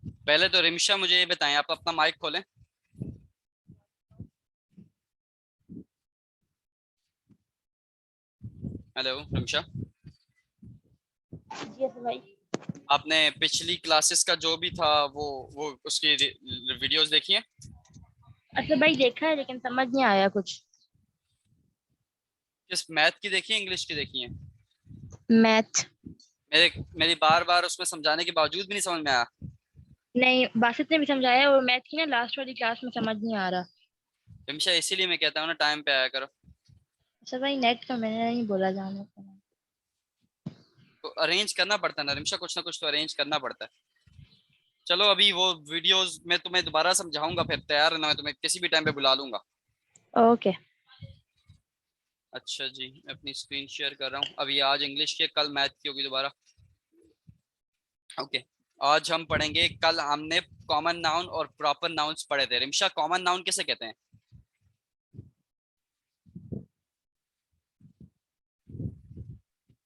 पहले तो रिमशा मुझे ये बताएं, आप अपना माइक खोलें। हेलो रिमशा। जी असद भाई। आपने पिछली क्लासेस का जो भी था वो उसकी वीडियोस देखी हैं? असद भाई देखा है लेकिन समझ नहीं आया कुछ। किस मैथ की देखी है, इंग्लिश की देखी है? मैथ। मेरी बार बार उसमें समझाने के बावजूद भी नहीं समझ में आया। नहीं, बासित ने भी समझाया और मैथ की ना लास्ट वाली क्लास में समझ नहीं आ रहा। रिमशा इसीलिए मैं कहता हूँ ना, टाइम पे आया करो। असद भाई नेट तो मैंने नहीं बोला जाने को। तो अरेंज करना पड़ता है ना रिमशा, कुछ ना कुछ तो अरेंज करना पड़ता है। चलो अभी वो वीडियोस मैं तुम्हें दोबारा समझाऊंगा, फिर तैयार रहना, मैं तुम्हें किसी भी टाइम पे बुला लूंगा। ओके। अच्छा जी, मैं अपनी स्क्रीन शेयर कर रहा हूँ। अभी आज इंग्लिश की, कल मैथ की होगी दोबारा। ओके। आज हम पढ़ेंगे, कल हमने कॉमन नाउन और प्रॉपर नाउन्स पढ़े थे। रिमशा, कॉमन नाउन किसे कहते हैं?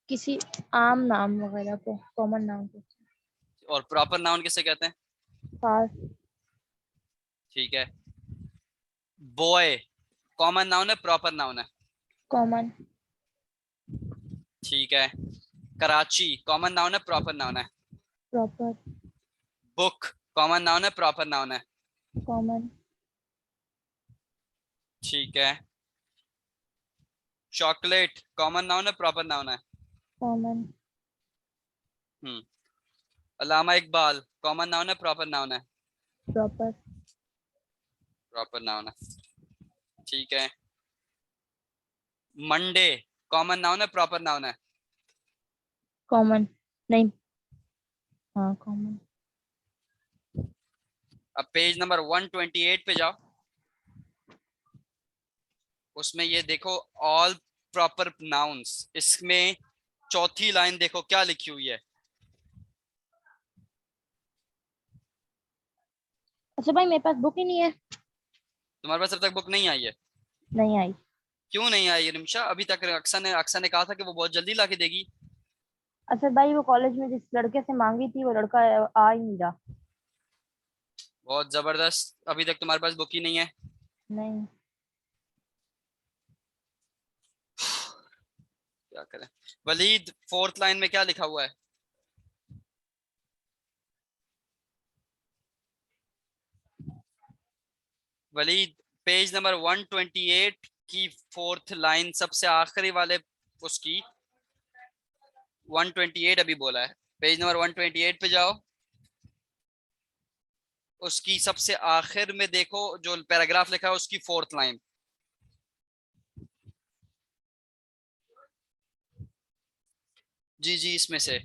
किसी आम नाम वगैरह को कॉमन नाम को। और प्रॉपर नाउन किसे कहते हैं? खास। ठीक है। बॉय कॉमन नाउन है, प्रॉपर नाउन है? कॉमन। ठीक है। कराची कॉमन नाउन है, प्रॉपर नाउन है? प्रॉपर। बुक कॉमन नाउन है, प्रॉपर नाउन है? कॉमन। ठीक है। चॉकलेट कॉमन नाउन है, प्रॉपर नाउन है? कॉमन। हम्म। अल्लामा इकबाल कॉमन नाउन है, प्रॉपर नाउन है? प्रॉपर। प्रॉपर नाउन है। ठीक है। मंडे कॉमन नाउन है, प्रॉपर नाउन है? कॉमन। नहीं। हाँ कॉमन। अब पेज नंबर 128 पे जाओ। उसमें ये देखो, ऑल प्रॉपर नाउन्स, इसमें चौथी लाइन देखो क्या लिखी हुई है। अच्छा भाई मेरे पास बुक ही नहीं है। तुम्हारे पास अब तक बुक नहीं आई है? नहीं आई। क्यों नहीं आई रिमशा? अभी तक अक्सर ने कहा था कि वो बहुत जल्दी ला के देगी। असद भाई वो कॉलेज में जिस लड़के से मांगी थी वो लड़का आ ही नहीं रहा। बहुत जबरदस्त, अभी तक तुम्हारे पास बुक ही नहीं है? नहीं। क्या करें? वलीद, फोर्थ लाइन में क्या लिखा हुआ है? वलीद, पेज नंबर 128 की फोर्थ लाइन, सबसे आखिरी वाले उसकी 128 अभी बोला है। पेज नंबर 128 पे जाओ। उसकी सबसे आखिर में देखो जो पैराग्राफ लिखा है, उसकी फोर्थ लाइन। जी जी, इसमें से।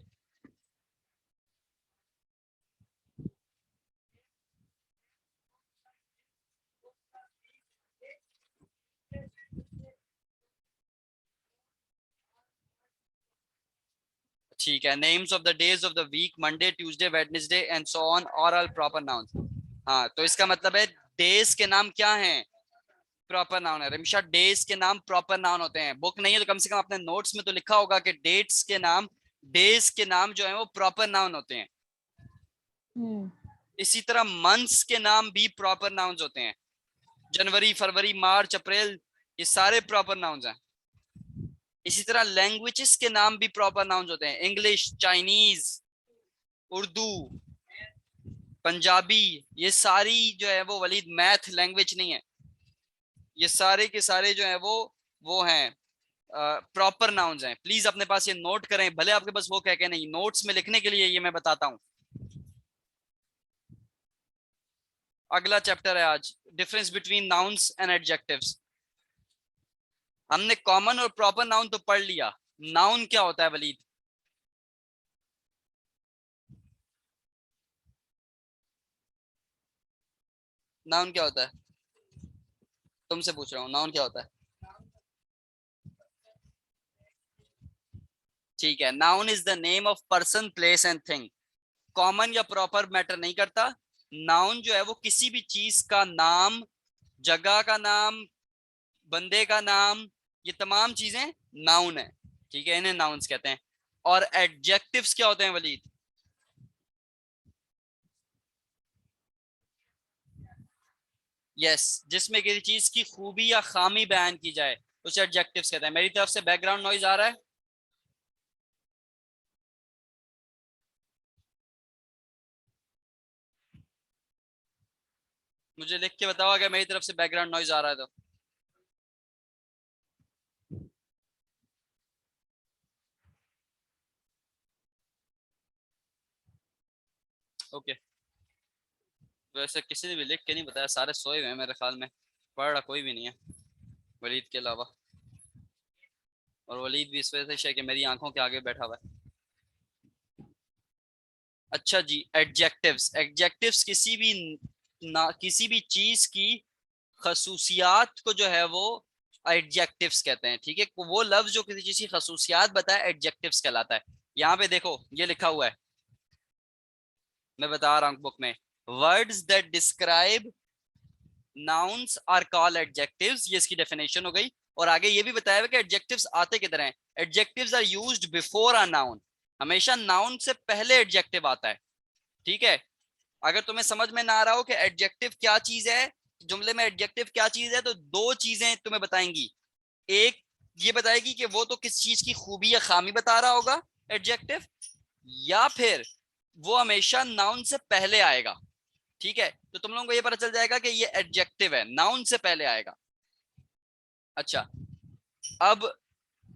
ठीक है। Names of the days of the week, Monday Tuesday Wednesday and so on, और ऑल प्रॉपर नाउन। हाँ, तो इसका मतलब है डेज के नाम क्या हैं? प्रॉपर नाउन है। रिमशा, डेज के नाम प्रॉपर नाउन होते हैं। बुक नहीं है तो कम से कम अपने नोट्स में तो लिखा होगा कि डेट्स के नाम, डेज के नाम जो है वो प्रॉपर नाउन होते हैं। हम्म। इसी तरह मंथ्स के नाम भी प्रॉपर नाउन्स होते हैं। जनवरी, फरवरी, मार्च, अप्रैल, ये सारे प्रॉपर नाउन्स हैं। इसी तरह लैंग्वेजेस के नाम भी प्रॉपर नाउन्स होते हैं। इंग्लिश, चाइनीज, उर्दू, पंजाबी, ये सारी जो है वो वलीद मैथ लैंग्वेज नहीं है। ये सारे के सारे जो है वो हैं प्रॉपर नाउन्स हैं। प्लीज अपने पास ये नोट करें, भले आपके पास वो कह के नहीं, नोट्स में लिखने के लिए ये मैं बताता हूँ। अगला चैप्टर है आज, difference between nouns and adjectives. हमने कॉमन और प्रॉपर नाउन तो पढ़ लिया। नाउन क्या होता है वलीद? नाउन क्या होता है? तुमसे पूछ रहा हूँ, नाउन क्या होता है? ठीक है। Noun is the name of person, place and thing. Common या प्रॉपर मैटर नहीं करता। नाउन जो है वो किसी भी चीज का नाम, जगह का नाम, बंदे का नाम, ये तमाम चीजें नाउन है। ठीक है, इन्हें नाउन्स कहते हैं। और एडजेक्टिव्स क्या होते हैं वलीद? यस, जिसमें किसी चीज की खूबी या खामी बयान की जाए उसे एडजेक्टिव्स कहते हैं। मेरी तरफ से बैकग्राउंड नॉइज आ रहा है? मुझे लिख के बताओ अगर मेरी तरफ से बैकग्राउंड नॉइज आ रहा है तो। ओके। वैसे किसी ने भी लिख के नहीं बताया, सारे सोए हुए हैं मेरे ख्याल में, पढ़ रहा कोई भी नहीं है वलीद के अलावा। और वलीद भी इस वजह से है कि मेरी आंखों के आगे बैठा हुआ है। अच्छा जी, एडजेक्टिव्स। एडजेक्टिव्स किसी भी चीज की खसूसियात को जो है वो एडजेक्टिव्स कहते हैं। ठीक है, वो लफ्ज जो किसी चीज की खसूसियात बताए एडजेक्टिव्स कहलाता है। यहाँ पे देखो ये लिखा हुआ है, मैं बता रहा हूँ बुक में, words that describe nouns are called adjectives, ये इसकी डेफिनेशन हो गई। और आगे ये भी बताया हुआ कि एडजेक्टिव्स आते किधर हैं। Adjectives are used before a noun, हमेशा नाउन से पहले एडजेक्टिव आता है। ठीक है, अगर तुम्हें समझ में ना आ रहा हो कि एडजेक्टिव क्या चीज है, जुमले में एडजेक्टिव क्या चीज है, तो दो चीजें तुम्हें बताएंगी। एक ये बताएगी कि वो तो किस चीज की खूबी या खामी बता रहा होगा एडजेक्टिव, या फिर वो हमेशा नाउन से पहले आएगा। ठीक है, तो तुम लोगों को ये पता चल जाएगा कि ये एडजेक्टिव है, नाउन से पहले आएगा। अच्छा, अब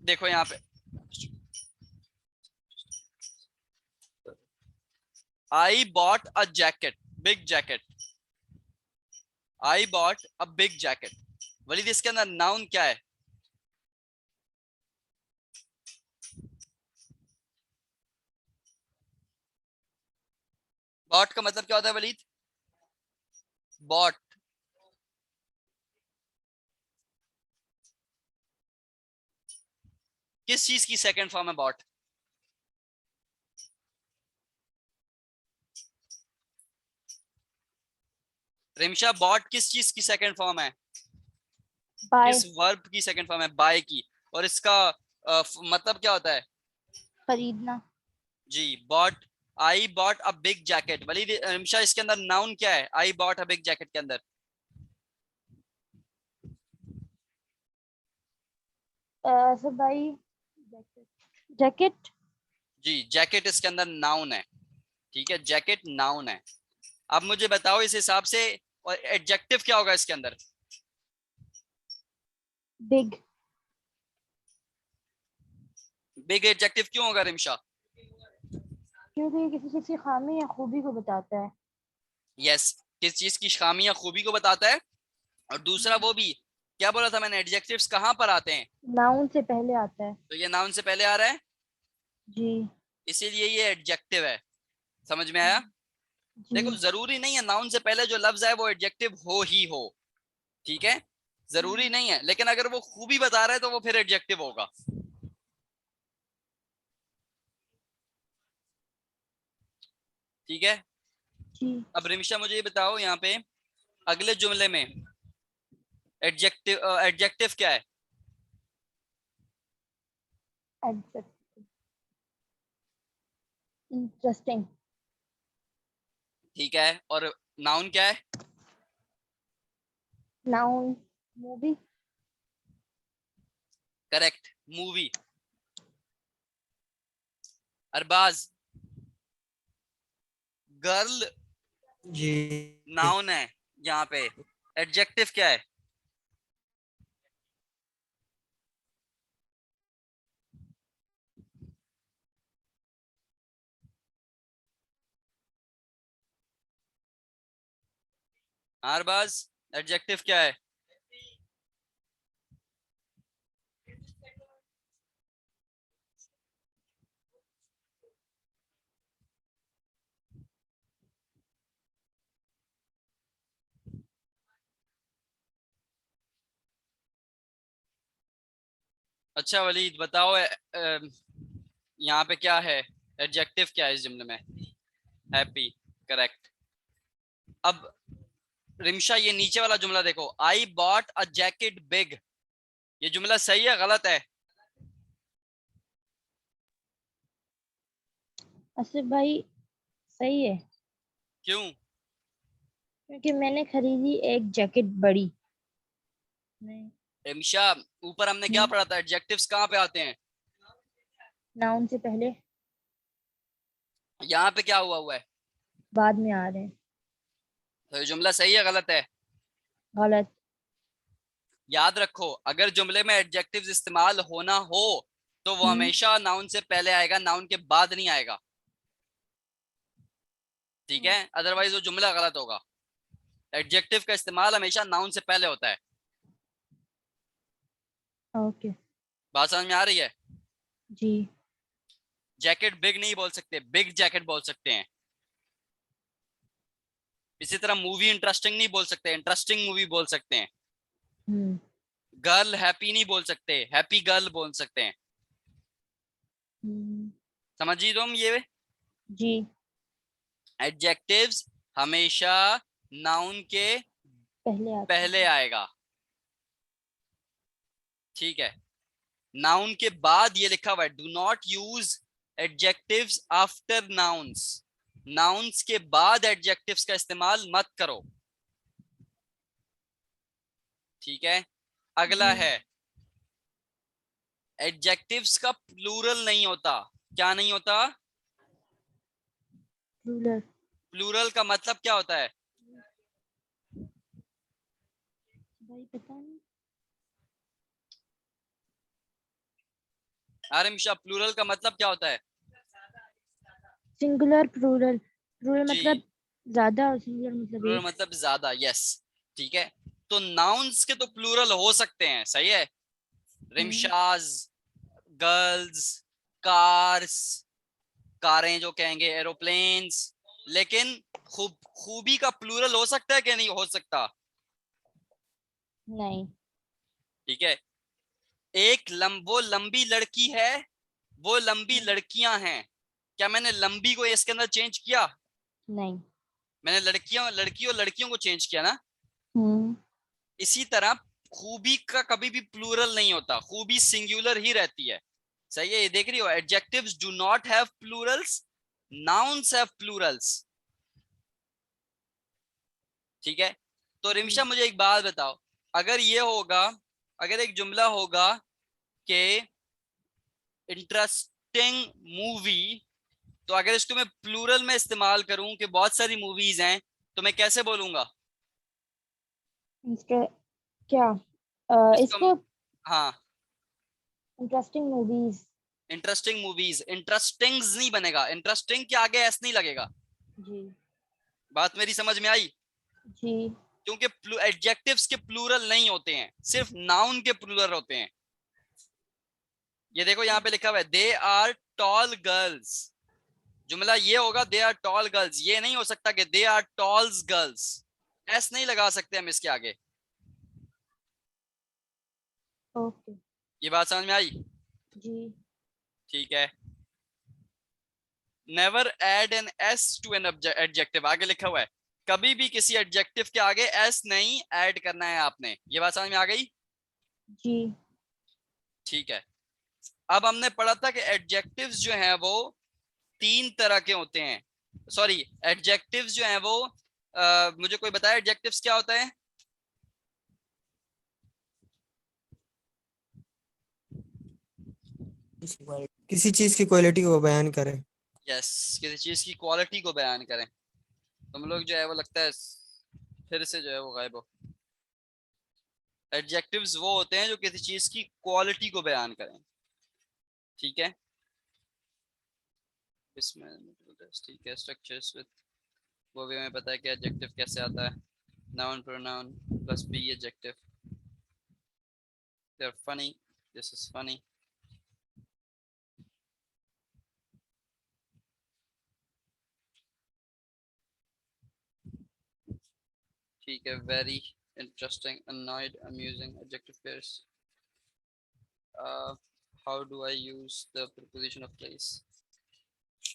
देखो यहाँ पे, I bought a jacket, big jacket. I bought a big jacket, Waleed इसके अंदर नाउन क्या है? बॉट का मतलब क्या होता है वलीद? बॉट किस चीज की सेकंड फॉर्म है बॉट? रिमशा, बॉट किस चीज की सेकंड फॉर्म है? बाय। किस वर्ब की सेकंड फॉर्म है? बाय की। और इसका मतलब क्या होता है? खरीदना। जी, bought. I bought a big jacket, Waleed Rimsha इसके अंदर नाउन क्या है I bought a big jacket के अंदर? सर भाई, जैकेट। जी, जैकेट इसके अंदर नाउन है। ठीक है, जैकेट नाउन है। अब मुझे बताओ इस हिसाब से, और एडजेक्टिव क्या होगा इसके अंदर? बिग। बिग एडजेक्टिव क्यों होगा रिमशा? क्योंकि ये किसी चीज की खामी या खूबी को बताता है। यस, किस चीज की खामी या खूबी को बताता है। और दूसरा वो भी, क्या बोला था मैंने, एडजेक्टिव्स कहाँ पर आते हैं? नाउन से पहले आता है। तो ये नाउन से पहले आ रहा है, जी। इसीलिए ये एडजेक्टिव है। समझ में आया? देखो, जी। जरूरी नहीं है नाउन से पहले जो लफ्ज है वो एडजेक्टिव हो ही हो। ठीक है, जरूरी नहीं है, लेकिन अगर वो खूबी बता रहा है तो वो फिर एडजेक्टिव होगा। ठीक है। जी। अब रिमिशा मुझे ये बताओ यहाँ पे, अगले जुमले में एडजेक्टिव क्या है? इंटरेस्टिंग। ठीक है, और नाउन क्या है? Noun. Movie. Correct, movie. Arbaz, girl जी। नाउन है यहाँ पे, एडजेक्टिव क्या है? अरबाज, एडजेक्टिव क्या है? अच्छा वलीद बताओ, यहाँ पे क्या है, एडजेक्टिव क्या है इस जुमले में? Happy, correct. अब रिमशा ये नीचे वाला जुमला देखो, आई बॉट अ जैकेट बिग, ये जुमला सही है गलत है? आसिफ भाई, सही है। क्यों? क्योंकि मैंने खरीदी एक जैकेट बड़ी। नहीं। रिमिशा, ऊपर हमने क्या हम्म। पढ़ा था, एडजेक्टिव्स कहाँ पे आते हैं? नाउन से पहले। यहाँ पे क्या हुआ हुआ है? बाद में आ रहे हैं। तो ये जुमला सही है गलत है? गलत। याद रखो, अगर जुमले में एडजेक्टिव्स इस्तेमाल होना हो तो वो हम्म। हमेशा नाउन से पहले आएगा, नाउन के बाद नहीं आएगा। ठीक है, अदरवाइज वो जुमला गलत होगा। एडजेक्टिव का इस्तेमाल हमेशा नाउन से पहले होता है। ओके। बात समझ में आ रही है? जी। जैकेट बिग नहीं बोल सकते, बिग जैकेट बोल सकते हैं। इसी तरह मूवी इंटरेस्टिंग नहीं बोल सकते, इंटरेस्टिंग मूवी बोल सकते हैं। हम्म। गर्ल हैप्पी नहीं बोल सकते, हैप्पी गर्ल बोल सकते हैं। हम्म। समझिए तुम ये, जी। एडजेक्टिव्स हमेशा नाउन के पहले आते पहले हैं। आएगा। ठीक है, नाउन के बाद ये लिखा हुआ है, do not use adjectives after nouns. Nouns के बाद एडजेक्टिव्स का इस्तेमाल मत करो। ठीक है, अगला जी। है, एडजेक्टिव्स का प्लूरल नहीं होता। क्या नहीं होता? रूलर। प्लूरल का मतलब क्या होता है? भाई पता नहीं। आरमिशा, प्लूरल का मतलब क्या होता है? Singular plural. प्लूरल मतलब जी, ज्यादा और सिंगुलर मतलब प्लूरल एक। मतलब ज्यादा, यस। ठीक है, तो नाउन्स के तो प्लूरल हो सकते हैं, सही है। हम्म। रिमशाज, गर्ल्स, कार्स, कारें जो कहेंगे, एरोप्लेन्स। लेकिन खूबी का प्लूरल हो सकता है कि नहीं हो सकता? नहीं। ठीक है, वो लंबी लड़की है, वो लंबी हम्म। लड़कियां हैं। क्या मैंने लंबी को इसके अंदर चेंज किया? नहीं। मैंने लड़कियों को चेंज किया ना। हम्म। इसी तरह खूबी का कभी भी प्लूरल नहीं होता, खूबी सिंगुलर ही रहती है। सही है, ये देख रही हो, adjectives do not have Plurals, nouns have Plurals. ठीक है, तो जी। रिमिशा मुझे एक बात बताओ, अगर ये होगा, अगर एक जुमला होगा कि इंटरेस्टिंग मूवी, तो अगर इसको मैं प्लूरल में इस्तेमाल करूं कि बहुत सारी मूवीज हैं, तो मैं कैसे बोलूंगा इसके क्या इसको? इसको हाँ, interesting movies. Interesting movies, interesting नहीं बनेगा, इंटरेस्टिंग के आगे एस नहीं लगेगा। जी। बात मेरी समझ में आई? जी। क्योंकि एडजेक्टिव्स के प्लूरल नहीं होते हैं, सिर्फ नाउन के प्लूरल होते हैं। ये देखो यहाँ पे लिखा हुआ है, दे आर टॉल गर्ल्स। जुमला ये होगा, दे आर टॉल गर्ल्स, ये नहीं हो सकता कि they are talls girls. S नहीं लगा सकते हम इसके आगे। ओके। ये बात समझ में आई? जी। ठीक है, never add an S to an adjective, आगे लिखा हुआ है, कभी भी किसी एडजेक्टिव के आगे एस नहीं ऐड करना है आपने। ये बात समझ में आ गई? जी। ठीक है, अब हमने पढ़ा था कि एडजेक्टिव्स जो हैं वो तीन तरह के होते हैं। सॉरी, एडजेक्टिव्स जो हैं वो मुझे कोई बताया एडजेक्टिव्स क्या होता है? किसी चीज की क्वालिटी को बयान करें। यस, किसी चीज की क्वालिटी को बयान करें। तुम लोग जो है वो लगता है फिर से जो है वो गायब हो। एडजेक्टिव्स वो होते हैं जो किसी चीज की क्वालिटी को बयान करें। ठीक है, इसमें ठीक है, स्ट्रक्चर्स विद, वो भी हमें पता है कि एडजेक्टिव कैसे आता है, noun pronoun plus be adjective. They are funny, this is funny. ठीक है, very interesting, annoyed, amusing, adjective pairs. How do I use the preposition of place?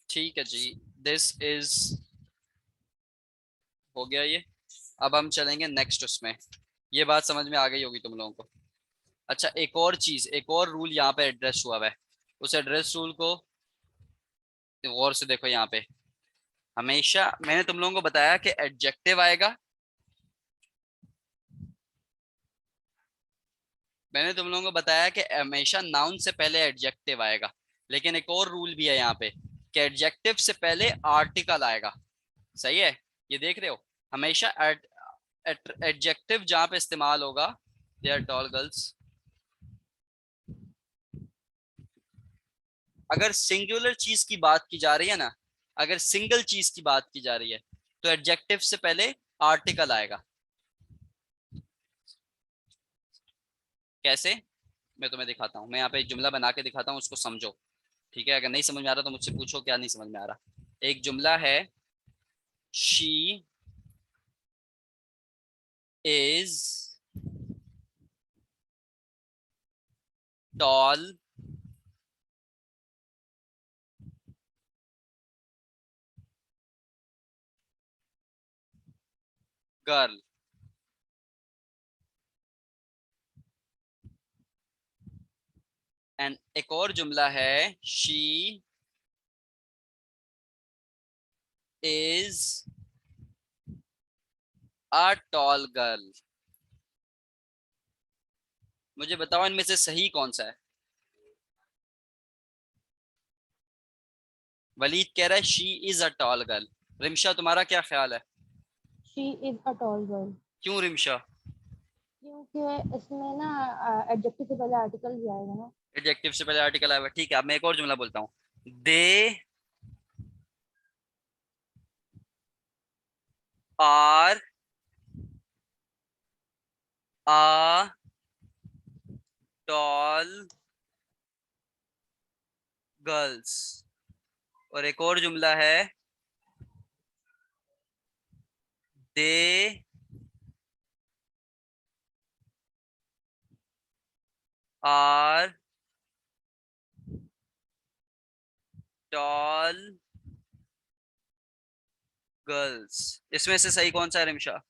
ठीक है जी, दिस इज, हो गया ये। अब हम चलेंगे नेक्स्ट उसमें। ये बात समझ में आ गई होगी तुम लोगों को। अच्छा, एक और चीज, एक और रूल यहाँ पे एड्रेस हुआ है, उस एड्रेस रूल को गौर से देखो। यहाँ पे हमेशा मैंने तुम लोगों को बताया कि एडजेक्टिव आएगा, मैंने तुम लोगों को बताया कि हमेशा नाउन से पहले एडजेक्टिव आएगा, लेकिन एक और रूल भी है यहाँ पे कि एडजेक्टिव से पहले आर्टिकल आएगा। सही है, ये देख रहे हो, हमेशा एडजेक्टिव जहां पे इस्तेमाल होगा, दे आर टॉल गर्ल्स, अगर सिंगुलर चीज की बात की जा रही है ना, अगर सिंगल चीज की बात की जा रही है तो एडजेक्टिव से पहले आर्टिकल आएगा। कैसे, मैं तुम्हें दिखाता हूँ, मैं यहाँ पे एक जुमला बना के दिखाता हूँ, उसको समझो। ठीक है, अगर नहीं समझ में आ रहा तो मुझसे पूछो क्या नहीं समझ में आ रहा। एक जुमला है, she is tall girl. And एक और जुमला है, she is a tall girl. मुझे बताओ इनमें से सही कौन सा है। वलीद कह रहा है she is a tall girl. Rimsha तुम्हारा क्या ख्याल है? She is a tall girl. क्यों रिमशा? क्योंकि इसमें ना एडजेक्टिव से पहले आर्टिकल भी आएगा ना। एडजेक्टिव से पहले आर्टिकल आया हुआ, ठीक है। अब मैं एक और जुमला बोलता हूँ, they are a tall girls. और एक और जुमला है, दे आर टॉल गर्ल्स। इसमें से सही कौन सा है रिमशा?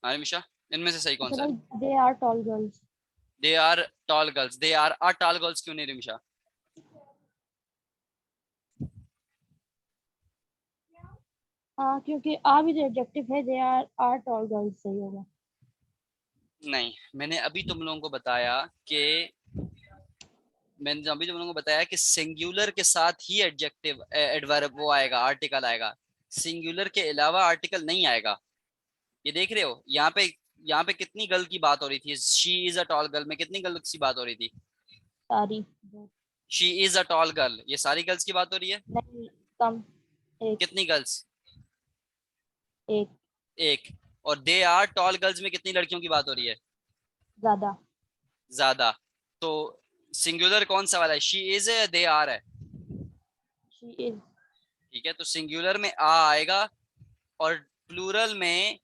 हाँ रिमशा, इनमें से सही कौन अच्छा सा है? भाई, they are tall girls. They are tall girls, they are a tall girls क्यों नहीं रिमशा? हाँ, क्योंकि आ भी जो एडजेक्टिव है, दे आर टॉल गर्ल्स सही होगा। नहीं, मैंने अभी तुम लोगों को बताया कि मैंने अभी तुम लोगों को बताया कि सिंगुलर के साथ ही एडजेक्टिव एडवर्ब वो आएगा, आर्टिकल आएगा। सिंगुलर के अलावा आर्टिकल नहीं आएगा। ये देख रहे हो यहाँ पे कितनी गर्ल की बात हो रही थी, she is a tall girl में कितनी गर्ल की बात हो रही थी? सारी। She is a tall girl, ये सारी गर्ल्स की बात हो रही है। नहीं, कम। एक। कितनी गर्ल्स? एक। एक। और दे आर टॉल गर्ल्स में कितनी लड़कियों की बात हो रही है? ज्यादा। ज्यादा। तो सिंगुलर कौन सा वाला है, शी इज है या दे आर है? She is. ठीक है, तो सिंगुलर में आ आएगा और प्लूरल में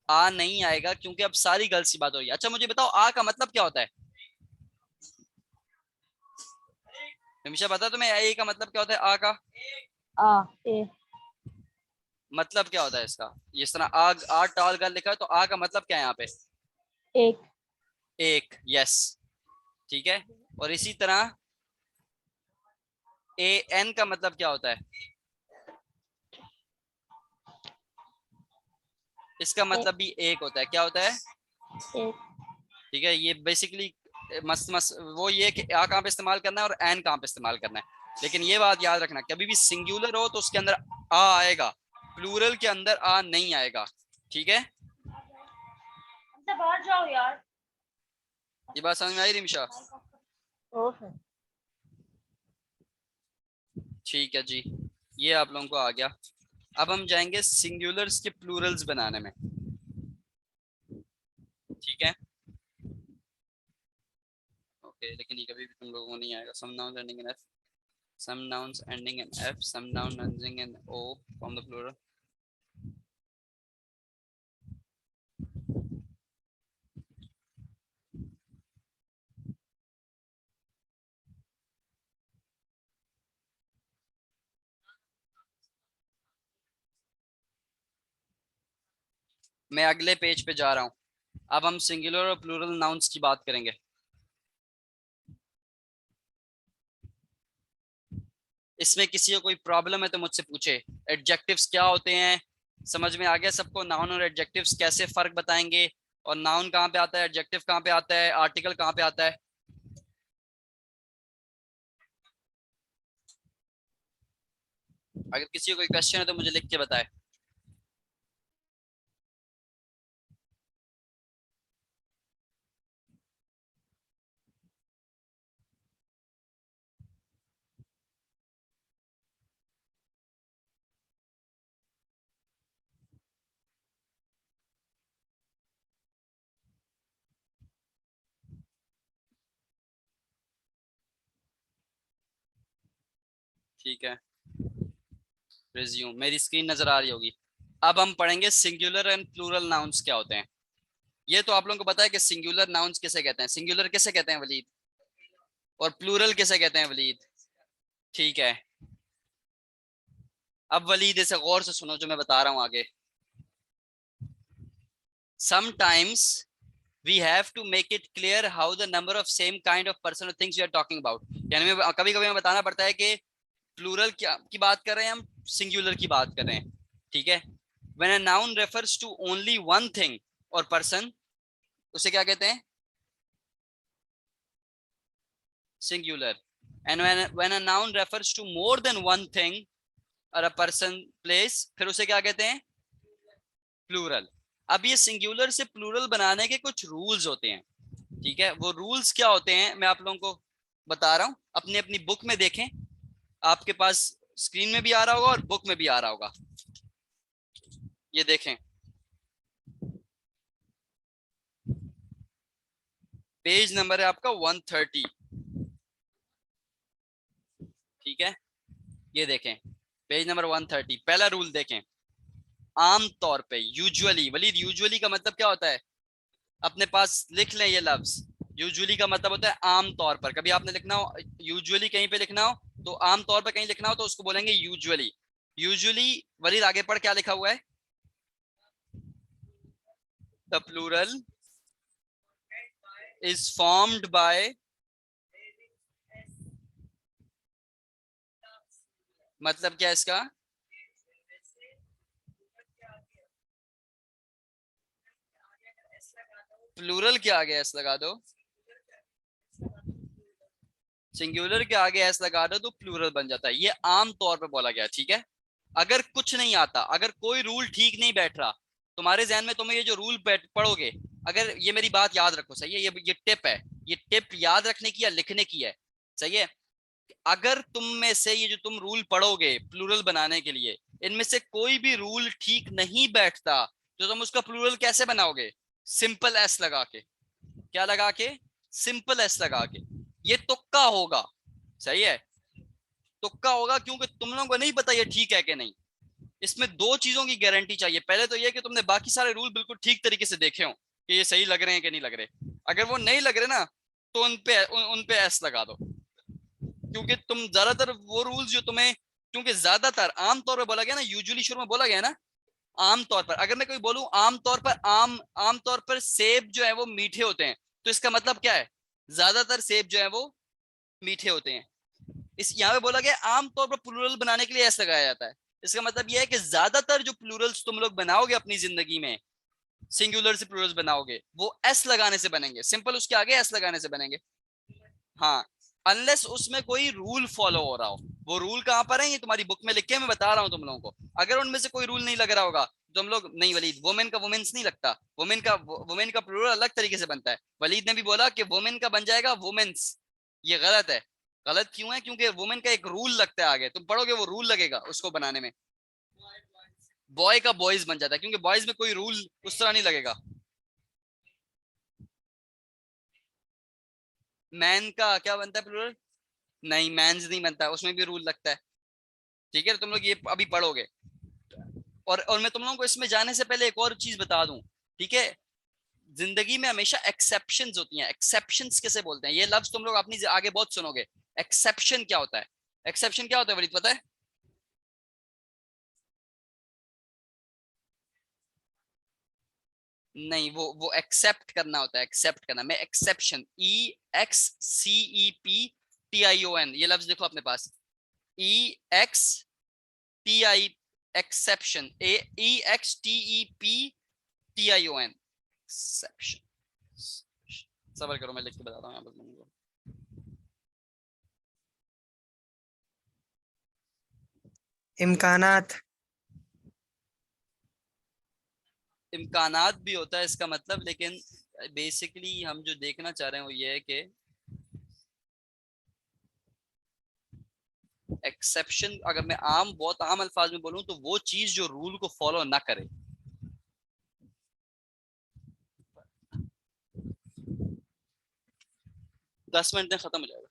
आ नहीं आएगा, क्योंकि अब सारी गर्ल्स की बात हो रही है। अच्छा मुझे बताओ, आ का मतलब क्या होता है? हमेशा पता तुम्हें ए का मतलब क्या होता है, आ का आ। ए। मतलब क्या होता है इसका? इस तरह आ टॉल गर्ल लिखा है, तो आ का मतलब क्या है यहाँ पे? एक। एक, यस। ठीक है, और इसी तरह ए एन का मतलब क्या होता है? इसका एक। मतलब भी एक होता है, क्या होता है? एक। ठीक है, ये बेसिकली मस्त मस्त वो ये कि आ कहाँ पे इस्तेमाल करना है और एन कहाँ पे इस्तेमाल करना है। लेकिन ये बात याद रखना, कभी भी सिंगुलर हो तो उसके अंदर आ आएगा, प्लूरल के अंदर आ नहीं आएगा। ठीक है, बाहर जाओ यार। ये बात समझ में आई रिमशा? ओके। ठीक है जी, ये आप लोगों को आ गया। अब हम जाएंगे सिंगुलर्स के प्लूरल्स बनाने में। ठीक है, ओके, लेकिन ये कभी भी तुम लोगों को नहीं आएगा। Some nouns ending in F, some nouns ending in f, some noun ending in o from the plural. मैं अगले पेज पे जा रहा हूँ। अब हम सिंगुलर और प्लूरल नाउन्स की बात करेंगे। इसमें किसी को कोई प्रॉब्लम है तो मुझसे पूछे। एडजेक्टिव्स क्या होते हैं, समझ में आ गया सबको? नाउन और एडजेक्टिव्स कैसे फर्क बताएंगे, और नाउन कहाँ पे आता है, एडजेक्टिव कहाँ पे आता है, आर्टिकल कहाँ पे आता है। अगर किसी को कोई क्वेश्चन है तो मुझे लिख के बताए। ठीक है, रिज्यूम मेरी स्क्रीन नजर आ रही होगी। अब हम पढ़ेंगे सिंगुलर एंड प्लूरल नाउन्स क्या होते हैं। ये तो आप लोगों को पता है कि सिंगुलर नाउन्स किसे कहते हैं, सिंगुलर किसे कहते हैं वलीद, और प्लूरल किसे कहते हैं वलीद। ठीक है, अब वलीद इसे गौर से सुनो जो मैं बता रहा हूं आगे। Sometimes we have to make it clear how the number of same kind of person or things we are talking about। यानी कभी कभी हमें बताना पड़ता है कि प्लूरल क्या की बात कर रहे हैं हम, सिंगुलर की बात कर रहे हैं। ठीक है, when a noun refers to only one thing or person, उसे क्या कहते हैं, singular। and when a noun refers to more than one thing or a person place, फिर उसे क्या कहते हैं, प्लूरल। अब ये सिंगुलर से प्लूरल बनाने के कुछ रूल्स होते हैं। ठीक है, वो रूल्स क्या होते हैं मैं आप लोगों को बता रहा हूं, अपनी अपनी बुक में देखें। आपके पास स्क्रीन में भी आ रहा होगा और बुक में भी आ रहा होगा, ये देखें। पेज नंबर है आपका 130। ठीक है, ये देखें पेज नंबर 130। पहला रूल देखें, आम तौर पे, यूजुअली। वलीद यूजुअली का मतलब क्या होता है, अपने पास लिख लें ये लफ्ज। यूजुअली का मतलब होता है आम तौर पर। कभी आपने लिखना हो यूजुअली, कहीं पे लिखना हो तो आम तौर पर कहीं लिखना हो तो उसको बोलेंगे यूजुअली। यूजुअली वलीद आगे पढ़, क्या लिखा हुआ है, the plural is formed by, मतलब क्या इसका, प्लूरल के आगे एस लगा दो, सिंगुलर के आगे एस लगा दो तो प्लूरल बन जाता है। ये आम तौर पे बोला गया। ठीक है, अगर कुछ नहीं आता, अगर कोई रूल ठीक नहीं बैठ रहा तुम्हारे जहन में, तुम्हें ये जो रूल पढ़ोगे, अगर ये मेरी बात याद रखो, सही है, ये टिप है, ये टिप याद रखने की या लिखने की है, सही है। अगर तुम में से ये जो तुम रूल पढ़ोगे प्लूरल बनाने के लिए, इनमें से कोई भी रूल ठीक नहीं बैठता तो तुम उसका प्लूरल कैसे बनाओगे, सिंपल एस लगा के। क्या लगा के, सिंपल एस लगा के। ये तुक्का होगा, सही है, तुक्का होगा, क्योंकि तुम लोगों को नहीं पता ये ठीक है कि नहीं। इसमें दो चीजों की गारंटी चाहिए। पहले तो ये कि तुमने बाकी सारे रूल बिल्कुल ठीक तरीके से देखे हो कि ये सही लग रहे हैं कि नहीं लग रहे। अगर वो नहीं लग रहे ना तो उन पे एस लगा दो, क्योंकि तुम ज्यादातर वो रूल्स जो तुम्हें, क्योंकि ज्यादातर आमतौर पर बोला गया ना, यूजुअली शुरू में बोला गया ना, आमतौर पर। अगर मैं कोई बोलूं आमतौर पर, आमतौर पर सेब जो है वो मीठे होते हैं, तो इसका मतलब क्या है, ज्यादातर सेब जो है वो मीठे होते हैं। इस यहाँ पे बोला गया आमतौर पर प्लूरल बनाने के लिए एस लगाया जाता है। इसका मतलब यह है कि ज्यादातर जो प्लूरल्स तुम लोग बनाओगे अपनी जिंदगी में, सिंगुलर से प्लूरल्स बनाओगे, वो एस लगाने से बनेंगे, सिंपल उसके आगे एस लगाने से बनेंगे। हाँ, अनलेस उसमें कोई रूल फॉलो हो रहा हो। वो रूल कहाँ पर है, ये तुम्हारी बुक में लिख के मैं बता रहा हूँ तुम लोगों को। अगर उनमें से कोई रूल नहीं लग रहा होगा तो हम लोग नहीं, वलीद वुमेन का वुमेन्स नहीं लगता, वुमेन का प्लूरल अलग तरीके से बनता है। वलीद ने भी बोला कि वुमेन का बन जाएगा वुमेन्स, ये गलत है। गलत क्यों है, क्योंकि वुमेन का एक रूल लगता है, आगे तुम पढ़ोगे वो रूल लगेगा उसको बनाने में। बॉय का बॉयज बन जाता है, क्योंकि बॉयज में कोई रूल उस तरह नहीं लगेगा। मैन का क्या बनता है प्लूरल, नहीं मैंस नहीं बनता, उसमें भी रूल लगता है। ठीक है, तुम लोग ये अभी पढ़ोगे। और मैं तुम लोगों को इसमें जाने से पहले एक और चीज बता दूं, ठीक है, जिंदगी में हमेशा एक्सेप्शंस होती हैं। एक्सेप्शंस किसे बोलते हैं, ये लफ्ज तुम लोग अपनी आगे बहुत सुनोगे। एक्सेप्शन क्या होता है, एक्सेप्शन क्या होता है वलीद पता है? नहीं, वो एक्सेप्ट करना होता है, एक्सेप्ट करना। मैं एक्सेप्शन, EXCEPTION, ये लफ्ज देखो अपने पास। EXTI exception, EXTEPTION exception. सबर करो, मैं लिख के बताता हूँ यहाँ पर तुमको। इम्कानात। इम्कानात भी होता है इसका मतलब, लेकिन बेसिकली हम जो देखना चाह रहे हैं वो ये है कि एक्सेप्शन, अगर मैं बहुत आम अल्फाज में बोलूं तो वो चीज जो रूल को फॉलो ना करे। दस मिनट में खत्म हो जाएगा,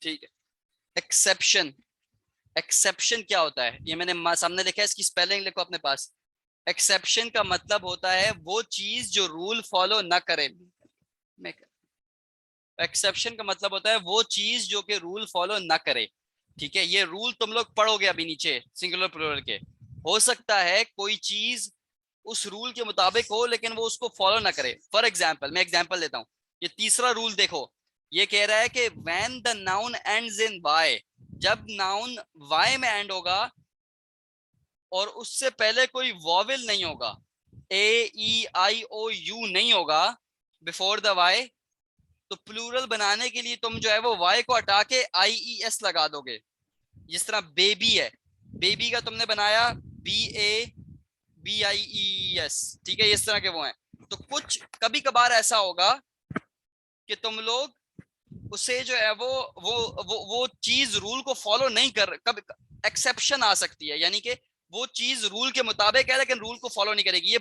ठीक है। एक्सेप्शन, एक्सेप्शन क्या होता है ये मैंने सामने लिखा है, इसकी स्पेलिंग लिखो अपने पास। एक्सेप्शन का मतलब होता है वो चीज जो रूल फॉलो ना करे। एक्सेप्शन का मतलब होता है वो चीज जो कि रूल फॉलो ना करे, ठीक है। ये रूल तुम लोग पढ़ोगे अभी नीचे सिंगुलर प्लूरल के। हो सकता है कोई चीज उस रूल के मुताबिक हो लेकिन वो उसको फॉलो ना करे। फॉर एग्जाम्पल, मैं एग्जाम्पल देता हूँ। ये तीसरा रूल देखो, ये कह रहा है कि when the noun ends in Y, जब नाउन वाई में एंड होगा और उससे पहले कोई वॉवेल नहीं होगा, AEIOU नहीं होगा बिफोर द वाई, तो प्लूरल बनाने के लिए तुम जो है वो वाई को हटा के IES लगा दोगे। जिस तरह बेबी है, बेबी का तुमने बनाया BABIES, ठीक है, इस तरह के वो हैं। तो कुछ कभी कभार ऐसा होगा कि तुम लोग उसे जो है वो चीज रूल को फॉलो नहीं कर, कभी एक्सेप्शन आ सकती है, यानी कि वो चीज रूल के मुताबिक है लेकिन रूल को फॉलो नहीं करेगी। ये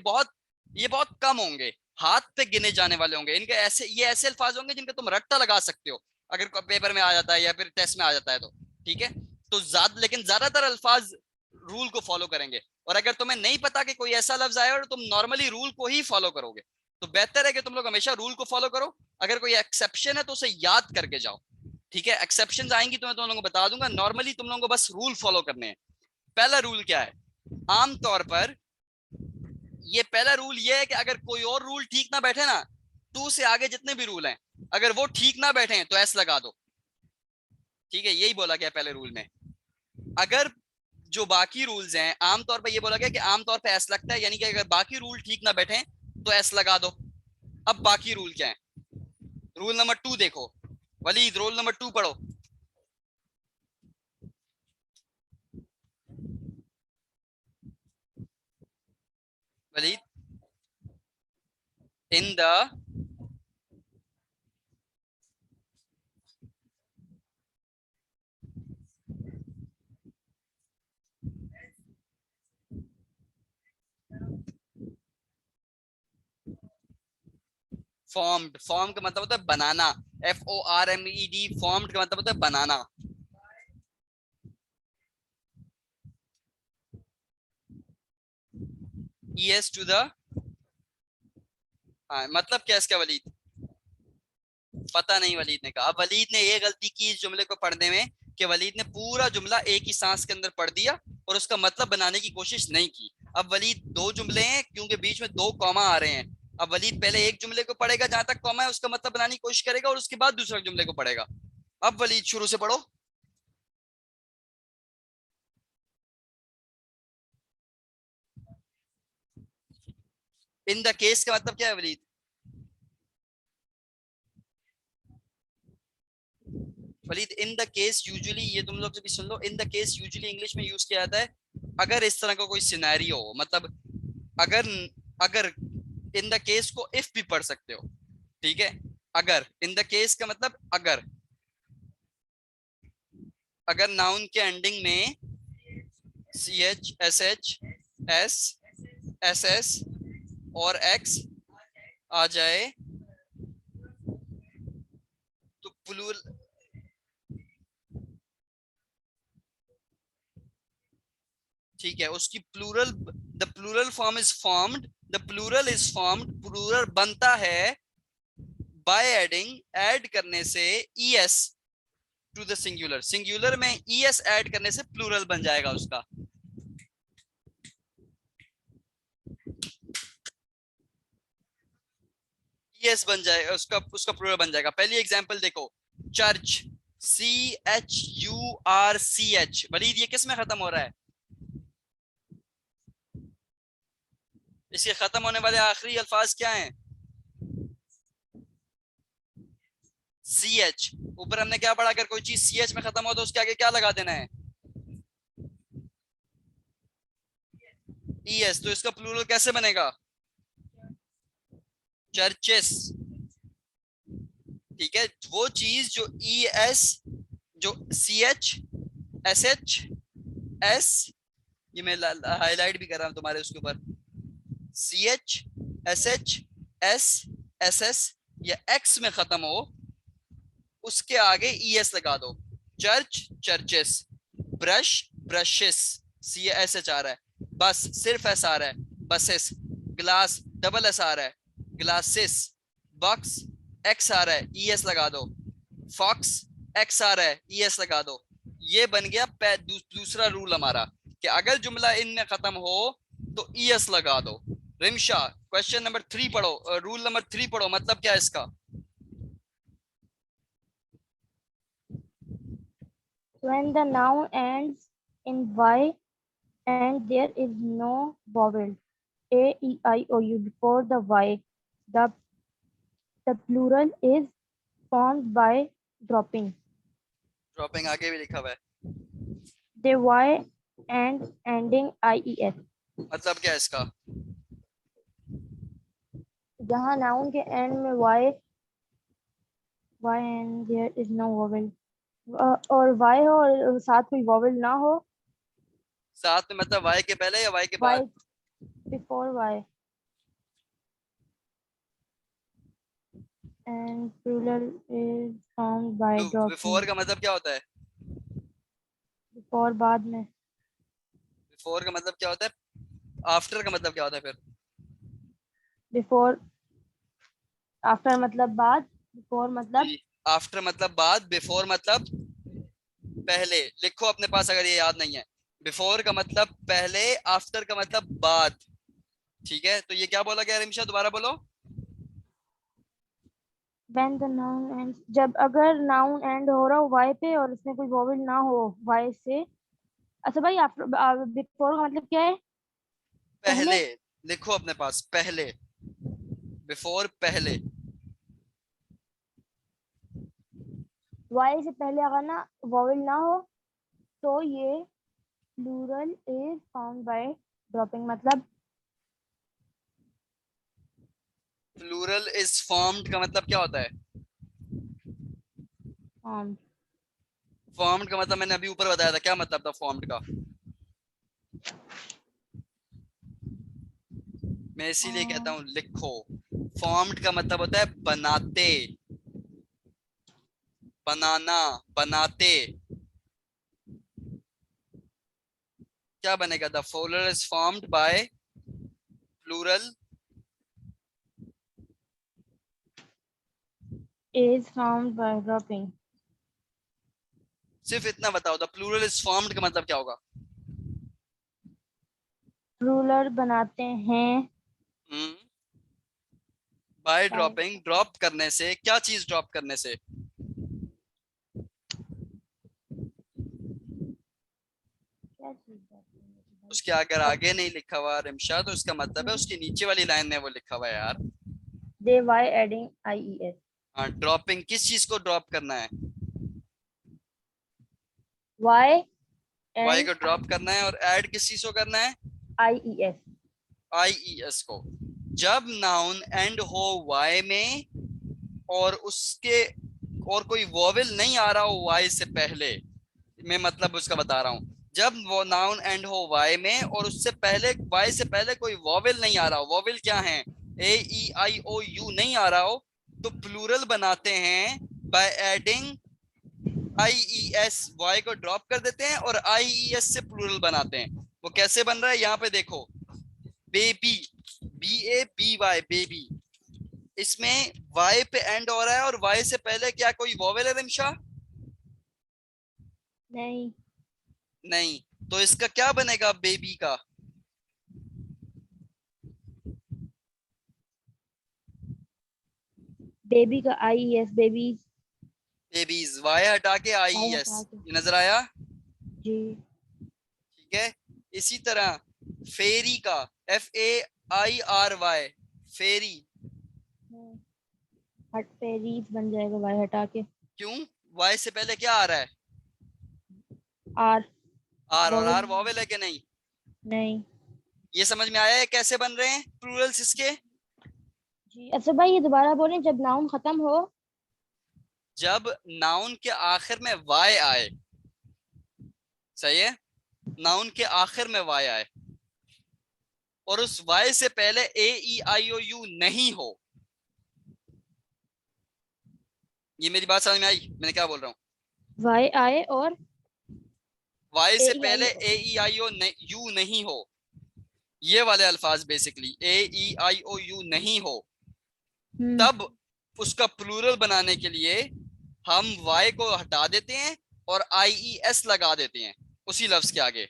बहुत कम होंगे, हाथ पे गिने जाने वाले होंगे इनके। ये ऐसे अल्फाज होंगे जिनका तुम रट्टा लगा सकते हो अगर पेपर में आ जाता है या फिर टेस्ट में आ जाता है तो, ठीक है। तो लेकिन ज्यादातर अल्फाज रूल को फॉलो करेंगे। और अगर तुम्हें नहीं पता कि कोई ऐसा लफ्ज आया और तुम नॉर्मली रूल को ही फॉलो करोगे, तो बेहतर है कि तुम लोग हमेशा रूल को फॉलो करो। अगर कोई एक्सेप्शन है तो उसे याद करके जाओ, ठीक है। एक्सेप्शंस आएंगी तो मैं तुम लोगों को बता दूंगा, नॉर्मली तुम लोगों को बस रूल फॉलो करने हैं। पहला रूल क्या है, आमतौर पर ये पहला रूल ये है कि अगर कोई और रूल ठीक ना बैठे ना, टू से आगे जितने भी रूल हैं अगर वो ठीक ना बैठे तो एस लगा दो, ठीक है। यही बोला गया पहले रूल में। अगर जो बाकी रूल्स हैं आमतौर पर ये बोला गया कि आमतौर पर एस लगता है, यानी कि अगर बाकी रूल ठीक ना बैठे तो एस लगा दो। अब बाकी रूल क्या है, रूल नंबर 2 देखो, वलीद रूल नंबर 2 पढ़ो। Waleed, in the formed, form का मतलब होता है बनाना, FORMED, फॉर्म्ड का मतलब होता है बनाना। ES टू द, मतलब क्या इसका वलीद, पता नहीं वलीद ने कहा। अब वलीद ने ये गलती की इस जुमले को पढ़ने में कि वलीद ने पूरा जुमला एक ही सांस के अंदर पढ़ दिया और उसका मतलब बनाने की कोशिश नहीं की। अब वलीद दो जुमले हैं क्योंकि बीच में दो कॉमा आ रहे हैं। अब वलीद पहले एक जुमले को पढ़ेगा जहां तक कॉमा है उसका मतलब बनाने की कोशिश करेगा और उसके बाद दूसरे जुमले को पढ़ेगा। अब वलीद शुरू से पढ़ो। इन द केस का मतलब क्या है Waleed, Waleed in the case usually, ये तुम लोग भी सुन लो, in the case usually English में यूज किया जाता है अगर इस तरह का कोई सिनेरियो हो। मतलब अगर अगर इन द केस को इफ भी पढ़ सकते हो, ठीक है। अगर इन द केस का मतलब अगर, अगर नाउन के एंडिंग में CH SH S SS और X आ जाए तो प्लूरल, ठीक है, उसकी plural, the plural form is formed, the plural is formed, plural बनता है बाय एडिंग, ऐड करने से ES to the singular, singular में ES ऐड करने से प्लूरल बन जाएगा उसका। ES बन जाएगा उसका, उसका प्लूरल बन जाएगा। पहली एग्जांपल देखो, चर्च, CHURCH। वलीद ये किस में खत्म हो रहा है? इसके खत्म होने वाले आखिरी अल्फाज क्या हैं? CH। ऊपर हमने क्या पढ़ा, अगर कोई चीज CH में खत्म हो तो उसके आगे क्या लगा देना है? ES। तो इसका प्लूरल कैसे बनेगा? चर्चेस। ठीक है, वो चीज जो ES, जो CH, SH, S, ये मैं हाईलाइट भी कर रहा हूं तुम्हारे उसके ऊपर, CH, SH, S, SS या X में खत्म हो, उसके आगे ES लगा दो। Church, churches. Brush, brushes. CH आ रहा है, बस सिर्फ S आ रहा है, बसेस। ग्लास, डबल S आ रहा है, ग्लासेस। बॉक्स, X आ रहा है, ES लगा दो। फॉक्स, X आ रहा है, ES लगा दो। ये बन गया दूसरा रूल हमारा कि अगर जुमला इन में खत्म हो तो ES लगा दो। रिमशा, क्वेश्चन नंबर 3 पढ़ो, रूल नंबर 3 पढ़ो, मतलब क्या है इसका? When the noun ends in Y and there is no vowel A, E, I, O, U before the Y, the, the plural is formed by dropping dropping आगे भी लिखा हुआ है, the Y and ending IES. मतलब क्या है इसका? जहाँ noun के end में Y and there is no vowel और Y हो और साथ कोई vowel ना हो, साथ में मतलब Y के पहले या Y के Y बाद? before Y and plural is formed by dropping before का मतलब क्या होता है? before बाद में बिफोर का मतलब क्या होता है? आफ्टर का मतलब क्या होता है फिर? before after मतलब बाद before मतलब जी, आफ्टर मतलब बाद, बिफोर मतलब पहले। लिखो अपने पास अगर ये याद नहीं है। बिफोर का मतलब पहले, आफ्टर का मतलब बाद। ठीक है, तो ये क्या बोला गया रिमशा, दोबारा बोलो। when the noun ends जब अगर noun end हो रहा हो y पे और उसमें कोई vowel ना हो y से। अच्छा भाई आफ्टर बिफोर का मतलब क्या है? पहले। पहले लिखो अपने पास, पहले। बिफोर पहले। y से पहले अगर ना vowel ना हो तो ये plural is found by dropping मतलब प्लूरल इज फॉर्म्ड का मतलब क्या होता है? formed फॉर्म्ड का मतलब मैंने अभी ऊपर बताया था, क्या मतलब था फॉर्म्ड का? मैं इसीलिए कहता हूँ लिखो। फॉर्म्ड का मतलब होता है बनाते, बनाना, बनाते। क्या बनेगा? The follower is formed by plural. is formed by dropping सिर्फ इतना बताओ, द प्लूरल इज फॉर्म्ड का मतलब क्या होगा? plural बनाते हैं बाय by ड्रॉपिंग, ड्रॉप करने से। क्या चीज ड्रॉप करने से? क्या चीज जाती है मुझे भाई? उसके अगर अब आगे नहीं लिखा हुआ रिमशा तो इसका मतलब है उसकी नीचे वाली लाइन में वो लिखा हुआ है यार। they y adding IES हाँ, ड्रॉपिंग, किस चीज को ड्रॉप करना है? y वाई and को ड्रॉप करना है, और ऐड किस चीज को करना है? IES IES को। जब नाउन एंड हो वाई में और उसके और कोई वोवेल नहीं आ रहा हो वाई से पहले, मैं मतलब उसका बता रहा हूँ। जब वो नाउन एंड हो वाई में और उससे पहले, वाई से पहले कोई वोवेल नहीं आ रहा हो, वोवेल क्या है? AEIOU नहीं आ रहा हो, तो प्लूरल बनाते हैं बाय एडिंग IES। वाई को ड्रॉप कर देते हैं और IES से प्लूरल बनाते हैं। वो कैसे बन रहा है यहाँ पे देखो। Baby, BABY, baby. इसमें वाई पे एंड हो रहा है और वाई से पहले क्या कोई वोवेल है रिमशा? नहीं नहीं। तो इसका क्या बनेगा बेबी का? बेबी का IES बेबी बेबीज, वाई हटा के आई वाई एस, हटा के। ये नजर आया? जी। ठीक है। इसी तरह फेरी का, FAIRY, फेरी, हट पेरीज बन जाएगा वाई हटा के। क्यों? वाई से पहले क्या आ रहा है? आर। आर, और वोवेल आर वॉवेल है कि नहीं? नहीं। ये समझ में आया है कैसे बन रहे हैं प्लूरल्स इसके? जी अच्छा भाई, ये दोबारा बोलें, जब नाउन खत्म हो। जब नाउन के आखिर में वाई आए, सही है, नाउन के आखिर में वाई आए और उस वाई से पहले AEIOU नहीं हो। ये मेरी बात समझ में आई मैंने क्या बोल रहा हूँ? वाई आए और वाई ए से ई आई पहले ओ। AEIOU नहीं हो, ये वाले अल्फाज बेसिकली AEIOU नहीं हो, हम्म। तब उसका प्लूरल बनाने के लिए हम वाई को हटा देते हैं और IES लगा देते हैं उसी लफ्ज के आगे।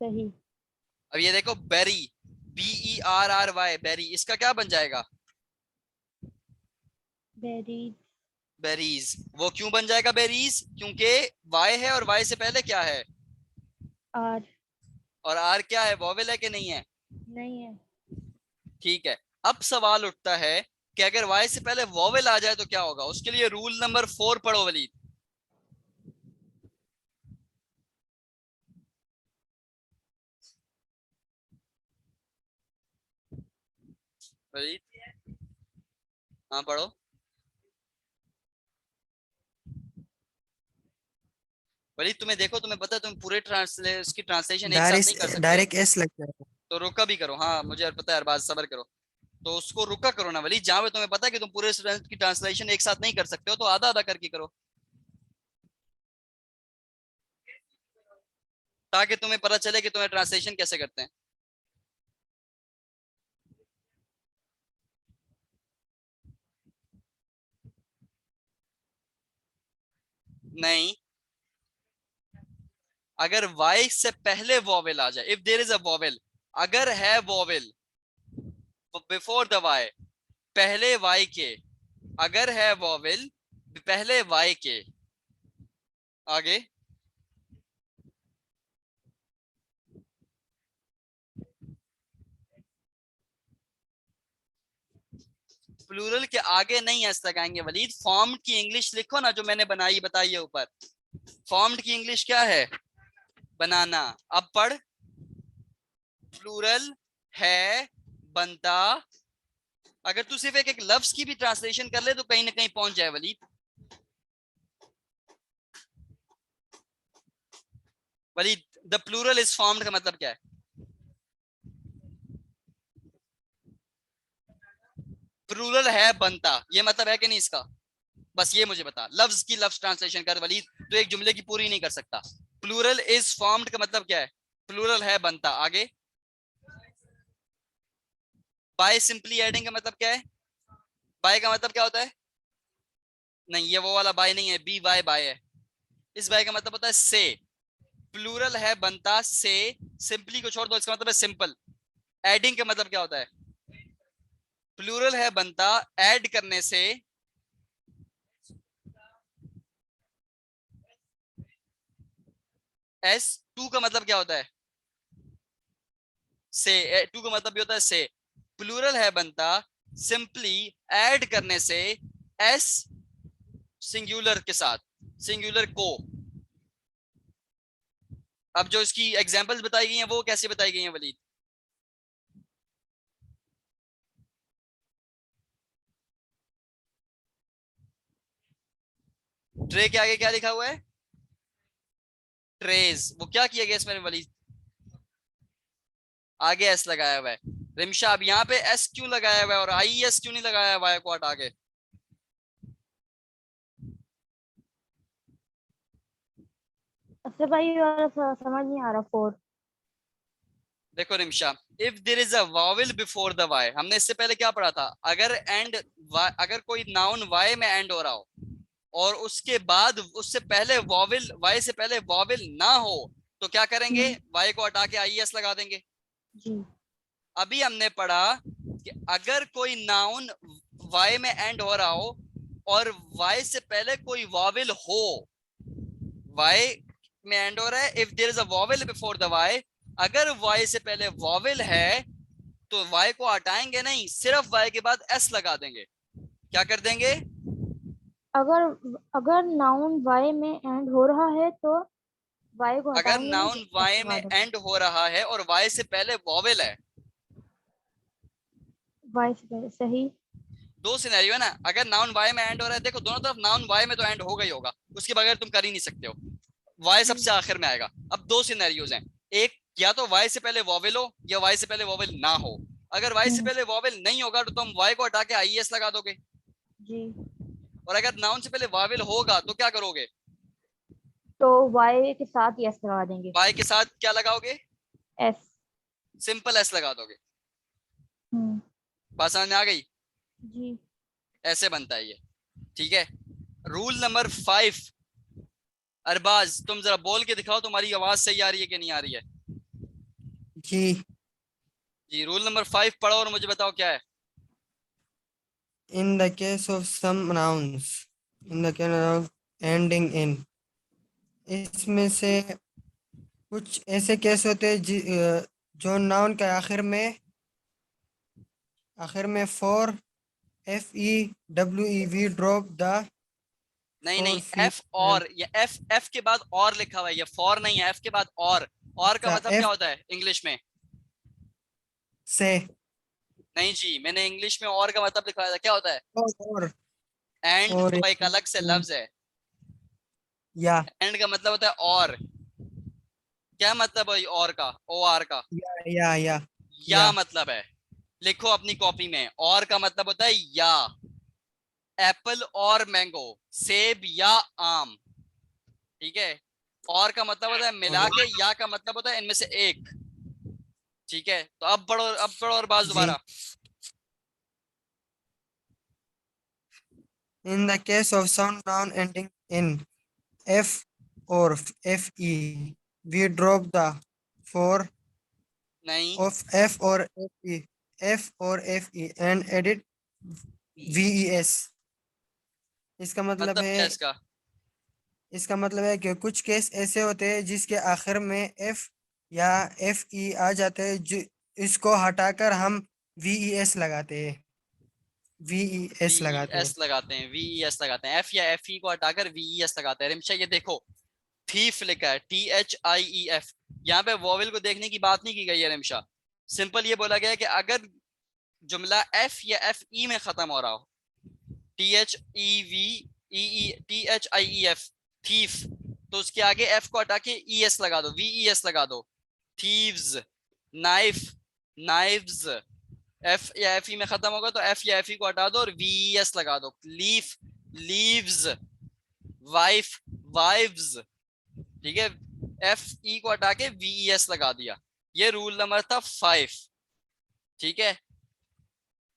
सही। अब ये देखो, बेरी, BERRY, बेरी, इसका क्या बन जाएगा? बेरीज। बेरीज। वो क्यों बन जाएगा बेरीज? क्योंकि वाई है और वाई से पहले क्या है? आर। और आर क्या है, वॉवेल है कि नहीं है? नहीं है। ठीक है। अब सवाल उठता है कि अगर वाई से पहले वॉवेल आ जाए तो क्या होगा? उसके लिए रूल नंबर 4 पढ़ो वलीद। वलीद, हाँ पढ़ो। वलीद तुम्हें देखो, तुम्हें पता है तुम पूरे उसकी ट्रांसलेशन एक साथ नहीं कर डायरेक्ट सकते हो। डायरेक्ट एस लग जाएगा। तो रुका भी करो, हाँ मुझे पता है, अरबाज सबर करो। तो उसको रुका करो ना वलीद, जहां पे तुम्हें पता है कि तुम पूरे की ट्रांसलेशन एक साथ नहीं कर सकते हो, तो आधा आधा करके करो, ताकि तुम्हें पता चले कि तुम्हें ट्रांसलेशन कैसे करते हैं। नहीं, अगर वाई से पहले वॉवेल आ जाए, if there is a vowel, अगर है वॉवेल बिफोर द वाई, पहले वाई के, अगर है वॉवेल पहले वाई के आगे, प्लूरल के आगे नहीं एस लगाएंगे वलीद। फॉर्म्ड की इंग्लिश लिखो ना, जो मैंने बनाई बताई है ऊपर। फॉर्म्ड की इंग्लिश क्या है? बनाना। अब पढ़, प्लूरल है, बनता। अगर तू सिर्फ एक एक लफ्ज की भी ट्रांसलेशन कर ले तो कहीं ना कहीं पहुंच जाए Waleed. Waleed, the plural is formed का मतलब क्या है? प्लूरल है, बनता, ये मतलब है कि नहीं इसका? बस ये मुझे बता, लफ्ज की लफ्ज ट्रांसलेशन कर वलीद, तो एक जुमले की पूरी नहीं कर सकता। प्लूरल इज फॉर्म्ड का मतलब क्या है? प्लूरल है, बनता, आगे। बाय सिंपली एडिंग का मतलब क्या है? बाय का मतलब क्या होता है? नहीं, ये वो वाला बाय नहीं है, BY बाय है। इस बाय का मतलब होता है से। प्लूरल है, बनता, से। सिंपली को छोड़ दो, इसका मतलब है सिंपल। एडिंग का मतलब क्या होता है? प्लूरल है, बनता, ऐड करने से। S2 का मतलब क्या होता है? से। टू का मतलब भी होता है से। प्लूरल है, बनता, सिंपली ऐड करने से एस, सिंगुलर के साथ, सिंगुलर को। अब जो इसकी एग्जांपल्स बताई गई हैं वो कैसे बताई गई हैं वलीद? ट्रे के आगे क्या लिखा हुआ है? ट्रेज। वो क्या किया गया इसमें वलीद? आगे एस लगाया हुआ है। रिमशा, अब यहाँ पे एस क्यों लगाया हुआ है और IES क्यों नहीं लगाया हुआ है को हटा के? अच्छा भाई, और समझ नहीं आ रहा फोर। देखो Rimsha, if there is a vowel before the Y, हमने इससे पहले क्या पढ़ा था? अगर एंड, अगर कोई नाउन वाई में एंड हो रहा हो और उसके बाद उससे पहले वॉवेल, वाई से पहले वॉवेल ना हो, तो क्या करेंगे? वाई को हटा के IES लगा देंगे। जी। अभी हमने पढ़ा कि अगर कोई नाउन वाई में एंड हो रहा हो और वाई से पहले कोई वॉवेल हो, वाई में एंड हो रहा है, if there is a vowel before the Y, अगर वाई से पहले वॉवेल है तो वाई को हटाएंगे नहीं, सिर्फ वाई के बाद एस लगा देंगे। क्या कर देंगे? अगर अगर नाउन वाई में एंड हो रहा है तो वाई को अगर हटाएंगे नहीं, नाउन सिर्फ एस वाई में लगा देंगे। एंड हो रहा है और वाई से पहले वॉवेल है, वाई से पहले, सही। दो सिनेरियो है ना। अगर नाउन वाई में एंड हो रहा है, देखो दोनों तरफ नाउन वाई में तो एंड होगा ही होगा, उसके बगैर तुम कर ही नहीं सकते हो, वाई जी सबसे आखिर में आएगा। अब दो सिनेरियोज हैं, एक या तो वाई से पहले वॉवेल हो या वाई से पहले वॉवेल ना हो। अगर वाई से पहले वॉवेल नहीं होगा तो तुम वाई को हटा के आईएस लगा दोगे, जी। और अगर नाउन से पहले वॉवेल होगा तो क्या करोगे? तो वाई के साथ यस लगा देंगे। वाई के साथ क्या लगाओगे? एस। सिंपल एस लगा दोगे। हम्म। बात समझ में आ गई? जी। ऐसे बनता है ये, ठीक है। रूल नंबर 5, अरबाज तुम जरा बोल के दिखाओ तुम्हारी आवाज सही आ रही है कि नहीं आ रही है। जी। जी, रूल नंबर 5 पढ़ो और मुझे बताओ क्या है। In the case of some nouns, in the case of ending in, इसमें से कुछ ऐसे केस होते हैं जो नाउन के आखिर में फॉर FEWE ड्रॉप द नहीं फॉर नहीं, फी एफ और, ये एफ एफ के बाद और लिखा हुआ है, ये फॉर नहीं है, एफ के बाद और का द मतलब क्या एफ होता है इंग्लिश में? से नहीं जी, मैंने इंग्लिश में और का मतलब लिखवाया था, क्या होता है? और एंड और तो एक अलग से लफ्ज है। या एंड का मतलब होता है और। क्या मतलब है और का, ओ आर का? या या मतलब है। लिखो अपनी कॉपी में, और का मतलब होता है या। एप्पल और मैंगो, सेब या आम, ठीक है। और का मतलब होता है मिला के, या का मतलब होता है इनमें से एक, ठीक है। तो अब पढ़ो और बात जी। दोबारा। In the case of some noun ending in F or FE, we drop the for नहीं, of F or FE and edit VES। इसका मतलब मतलब क्या है इसका? इसका मतलब है कि कुछ केस ऐसे होते हैं जिसके आखिर में F या FE आ जाते हैं, जो इसको हटाकर हम VES लगाते हैं, VES लगाते हैं। वीएस लगाते हैं, वीएस लगाते हैं, एफ या एफ ई को हटाकर वीएस लगाते हैं। रिमशा ये देखो, थीफ लिखा है, THIEF। यहाँ पे वोवेल को देखने की बात नहीं की गई है रिमशा। सिंपल ये बोला गया है कि अगर जुमला एफ या एफ ई में खत्म हो रहा हो, THEVEE THIEF, थीफ, तो उसके आगे एफ को हटा के ES लगा दो, VES लगा दो। थीव्स, नाइफ, नाइव्स, एफ या एफ ई में खत्म होगा तो एफ या एफ ई को हटा दो और VES लगा दो। लीफ, लीव्स, वाइफ, वाइव्स, ठीक है। एफ ई को हटा के VES लगा दिया। ये रूल नंबर था 5, ठीक है।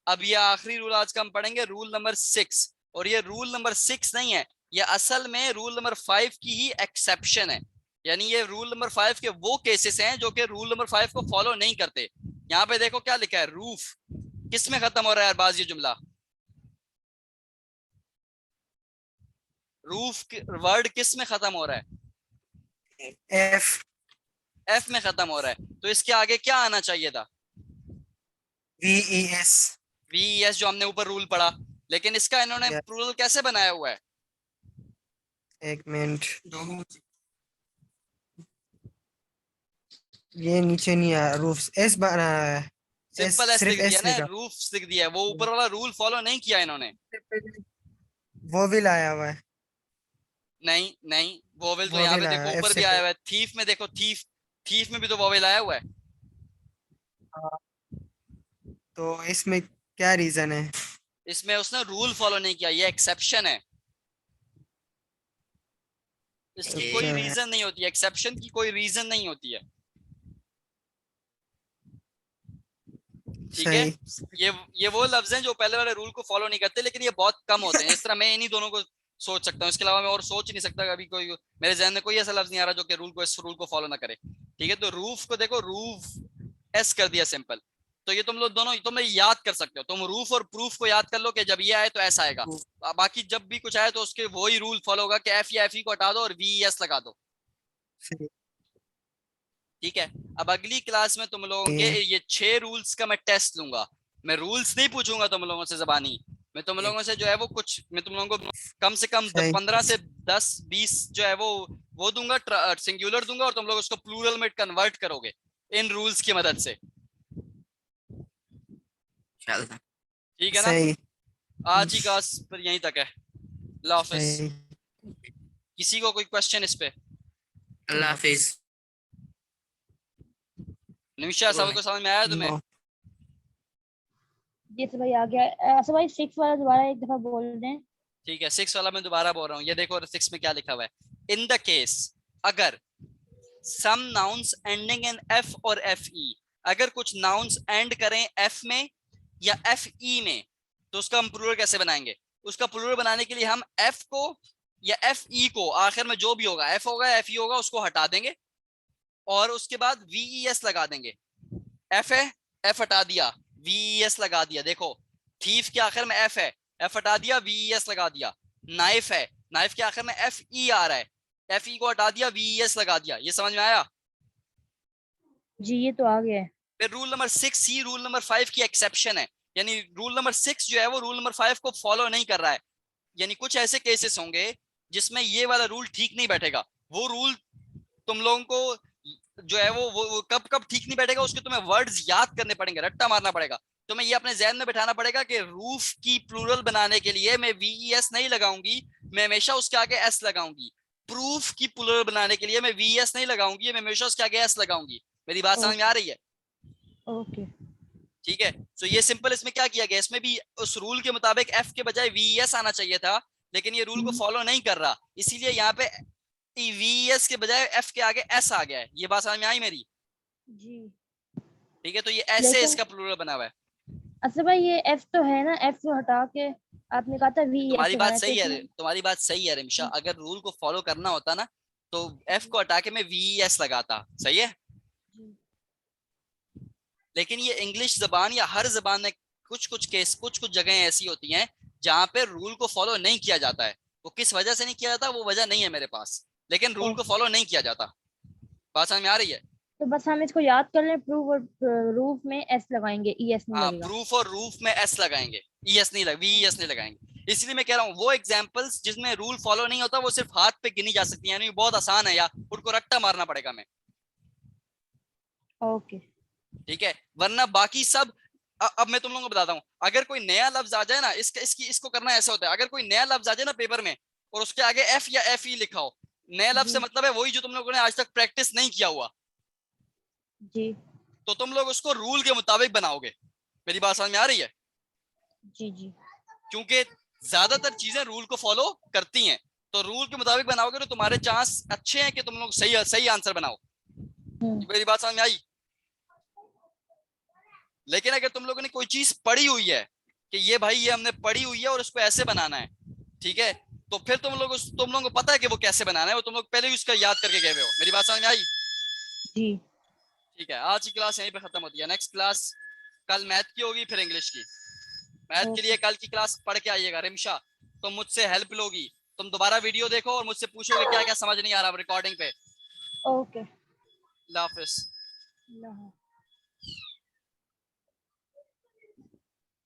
अब ये आखिरी रूल आज का हम पढ़ेंगे, रूल नंबर 6। और ये रूल नंबर 6 नहीं है, ये असल में रूल नंबर 5 की ही एक्सेप्शन है। यानी ये रूल नंबर 5 के वो केसेस हैं जो कि रूल नंबर 5 को फॉलो नहीं करते। यहाँ पे देखो क्या लिखा है, रूफ किस में खत्म हो रहा है अरबाज ये जुमला? रूफ वर्ड किस में खत्म हो रहा है? F एफ में खत्म हो रहा है, तो इसके आगे क्या आना चाहिए था? VES। VES, जो हमने ऊपर रूल पढ़ा। लेकिन इसका इन्होंने या रूल कैसे बनाया हुआ है? एक मिनट, ये नीचे नहीं आया, रूफ एस बना है। एस, सिंपल एस सिर्फ लिख दिया एस ना, लिखा, रूफ लिख दिया है, वो ऊपर वाला रूल फॉलो नहीं किया इन्होंने। वो भी लाया हुआ है, नहीं नहीं, वोवेल तो वो यहाँ भी पे लाया देखो एफ ऊपर से भी आया हुआ है, थीफ में देखो, थीफ, थीफ में भी तो वोवेल आया हुआ है। तो इसमें क्या रीजन है? इसमें उसने रूल फॉलो नहीं किया, ये एक्सेप्शन है। इसकी कोई अच्छा, रीजन नहीं होती, एक्सेप्शन की कोई रीजन नहीं होती है, ठीक है। सही। ये वो लफ्ज हैं जो पहले वाले रूल को फॉलो नहीं करते, लेकिन ये बहुत कम होते हैं। इस तरह मैं इन्हीं दोनों को सोच सकता हूँ, इसके अलावा मैं और सोच नहीं सकता। अभी कोई मेरे जहन में कोई ऐसा लफ्ज नहीं आ रहा जो कि रूल को, इस रूल को फॉलो ना करे, ठीक है। तो रूफ को देखो, रूफ एस कर दिया सिंपल। तो ये तुम लोग दोनों तुम याद कर सकते हो, तुम रूफ और प्रूफ को याद कर लो कि जब ये आए तो ऐसा आएगा। बाकी जब भी कुछ आए तो उसके वही रूल फॉलो होगा कि एफ या एफ ई को हटा दो और वी एस लगा दो। सही ठीक है, अब अगली क्लास में तुम लोगों के है। ये 6 रूल्स का मैं टेस्ट लूंगा। मैं रूल्स नहीं पूछूंगा तुम लोगों से जबानी, मैं तुम लोगों से जो है वो कुछ, मैं तुम लोगों को कम से कम सही 15 से 10-20 जो है वो दूंगा, सिंगुलर दूंगा, और तुम लोग उसको प्लूरल में कन्वर्ट करोगे इन रूल्स की मदद से। ठीक है ना? सही आज की क्लास पर यहीं तक है। अल्लाह हाफिज। सही। किसी को कोई क्वेश्चन इस पे? अल्लाह हाफिज। निमिषा, सबको समझ में आया तुम्हें? नो जी तो भाई आ गया। अच्छा भाई 6 वाला दोबारा एक दफा बोल दें। ठीक है, 6 वाला मैं दोबारा बोल रहा हूँ, ये देखो 6 में क्या लिखा हुआ है। इन द केस, अगर some nouns ending in F और एफ ई, अगर कुछ नाउन्स एंड करें एफ में या एफ ई में, तो उसका हम प्लूरल कैसे बनाएंगे? उसका प्लूरल बनाने के लिए हम एफ को या एफ ई को, आखिर में जो भी होगा, एफ होगा एफ ई होगा, उसको हटा देंगे और उसके बाद वी ई एस लगा देंगे। एफ है, एफ हटा दिया, वी ई एस लगा दिया। देखो, थीफ के आखिर में एफ है, एफ हटा दिया, वी ई एस लगा दिया। नाइफ है, नाइफ के आखिर में एफ ई आ रहा है, एफ ई को हटा दिया, वी ई एस लगा दिया। ये समझ में आया? जी ये तो आ गया है। फिर रूल नंबर 6 ही रूल नंबर 5 की एक्सेप्शन है, यानी रूल नंबर 6 जो है वो रूल नंबर 5 को फॉलो नहीं कर रहा है। यानी कुछ ऐसे केसेस होंगे जिसमें ये वाला रूल ठीक नहीं बैठेगा। वो रूल तुम लोगों को जो है वो कब कब ठीक नहीं बैठेगा, उसके तुम्हें वर्ड्स याद करने पड़ेंगे, रट्टा मारना पड़ेगा। तुम्हें ये अपने जहन में बैठाना पड़ेगा कि रूफ की प्लूरल बनाने के लिए मैं वीईएस नहीं लगाऊंगी, मैं हमेशा उसके आगे एस लगाऊंगी। प्रूफ की प्लूरल बनाने के लिए मैं वीएस नहीं लगाऊंगी, मैं हमेशा उसके आगे एस लगाऊंगी। मेरी बात समझ में आ रही है? ओके ठीक है, तो ये सिंपल, इसमें क्या किया गया, इसमें भी उस रूल के मुताबिक एफ के बजाय वीएस आना चाहिए था, लेकिन ये रूल को फॉलो नहीं कर रहा, इसीलिए यहाँ पे वीएस के बजाय एफ के आगे एस आ गया है। ये बात समझ में आई मेरी? जी। ठीक है, तो ये ऐसे लेकिन इसका प्लूरल बना हुआ है। अच्छा भाई ये एफ तो है ना, एफ को हटा के आपने कहा था वी एस तुम्हारी बात लगाना, सही तो है, इसमें तुम्हारी बात सही है रिमिशा, अगर रूल को फॉलो करना होता ना तो एफ को हटा के मैं वीएस लगाता, सही है। जी लेकिन ये इंग्लिश जबान या हर जबान में कुछ कुछ जगह ऐसी होती हैं जहां पे रूल को फॉलो नहीं किया जाता है। वो किस वजह से नहीं किया जाता वो वजह नहीं है मेरे पास, लेकिन रूल को फॉलो नहीं किया जाता। बात समझ में आ रही है? तो बस हम इसको याद कर लें, प्रूफ और रूफ में एस लगाएंगे, ई एस नहीं हाँ, लगेगा। प्रूफ और रूफ में एस लगाएंगे, ईएस नहीं लग वीएस नहीं लगाएंगे। इसलिए मैं कह रहा हूँ वो एग्जांपल्स जिसमें रूल फॉलो नहीं होता वो सिर्फ हाथ पे गिनी जा सकती है, यानी बहुत आसान है यार, उनको रट्टा मारना पड़ेगा मैं। ओके ठीक है, वरना बाकी सब अब मैं तुम लोगों को बताता हूँ। अगर कोई नया लफ्ज आ जाए ना, इसको करना ऐसा होता है, अगर कोई नया लफ्ज आ जाए ना पेपर में और उसके आगे एफ या एफ ई लिखा हो, नया लफ्ज से जी मतलब है वही जो तुम लोगों ने आज तक प्रैक्टिस नहीं किया हुआ, जी तो तुम लोग उसको रूल के मुताबिक बनाओगे। मेरी बात समझ में आ रही है? जी जी क्योंकि ज्यादातर चीजें रूल को फॉलो करती हैं, तो रूल के मुताबिक बनाओगे तो तुम्हारे चांस अच्छे हैं कि तुम लोग सही सही आंसर बनाओ। मेरी बात समझ में आई? लेकिन अगर तुम लोगों ने कोई चीज पढ़ी हुई है कि ये भाई ये हमने पढ़ी हुई है और उसको ऐसे बनाना है, ठीक है, तो फिर तुम लोगों को पता है कि वो कैसे बनाना है, वो तुम लोग पहले ही उसका याद करके गए हुए हो। मेरी बात समझ में आई? जी ठीक है, आज की क्लास यहीं पे खत्म होती है। नेक्स्ट क्लास कल मैथ की होगी, फिर इंग्लिश की। मैथ के लिए कल की क्लास पढ़ के आइएगा। रिमशा, तुम मुझसे हेल्प लोगी, तुम दोबारा वीडियो देखो और मुझसे पूछोगे क्या क्या समझ नहीं आ रहा रिकॉर्डिंग पे। ओके अल्लाह हाफिज। अल्लाह